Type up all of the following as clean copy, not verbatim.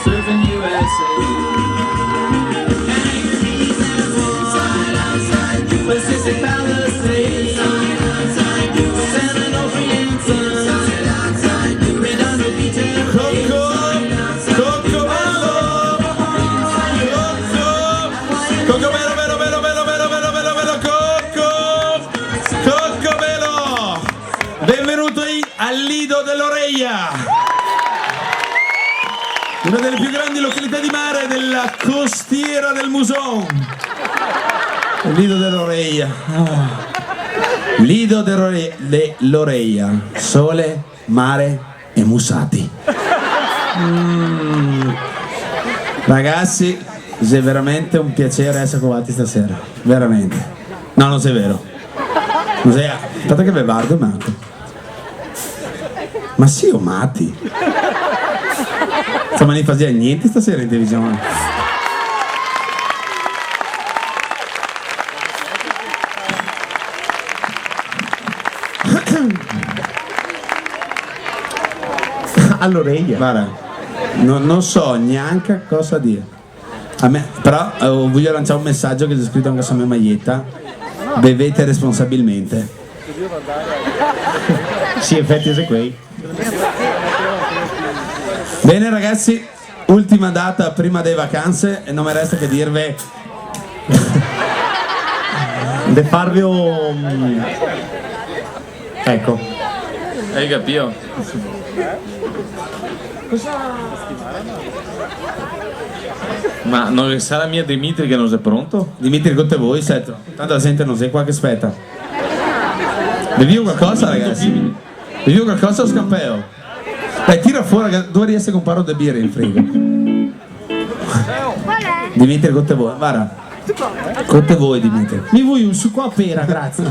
surfing USA. Pacific Palisades, San Onofre Sun, Redondo Beach and Coccobello! Benvenuto al Lido dell'Oreia, una delle più grandi località di mare della costiera del Muson. Il Lido dell'Oreia. Lido dell'Oreia. Sole, mare e mussati. Ragazzi, è veramente un piacere essere con voi stasera. Veramente. No, non sei vero. Non sei... Aspetta che bevardo, Marco. Ma sì, o matti. Insomma, non faceva niente stasera in televisione. All'Oreia. Guarda, non so neanche cosa dire. A me, però voglio lanciare un messaggio che c'è scritto anche sulla mia maglietta: bevete responsabilmente. Sì, effetti è quei. Bene ragazzi, ultima data prima delle vacanze e non mi resta che dirvi De farvi ecco. Hai capito? Ma non sarà mia Dimitri che non sei pronto? Dimitri con te voi, Setto. Tanto la gente non sei qua che aspetta. Bevi qualcosa ragazzi? Bevi qualcosa o scampeo? Dai, tira fuori, dove riesci a comprare un birra in frigo? Dimitri con te voi, guarda. Con te voi Dimitri. Mi vuoi un succo a pera, grazie.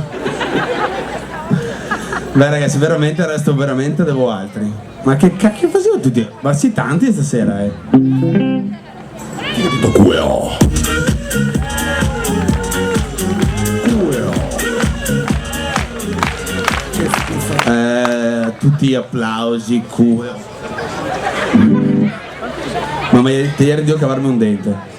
Beh ragazzi, veramente resto veramente devo altri. Ma che cacchio facevo tutti? Ma sì, tanti stasera, tutti applausi, culo. Ma ti ieri devo cavarmi un dente.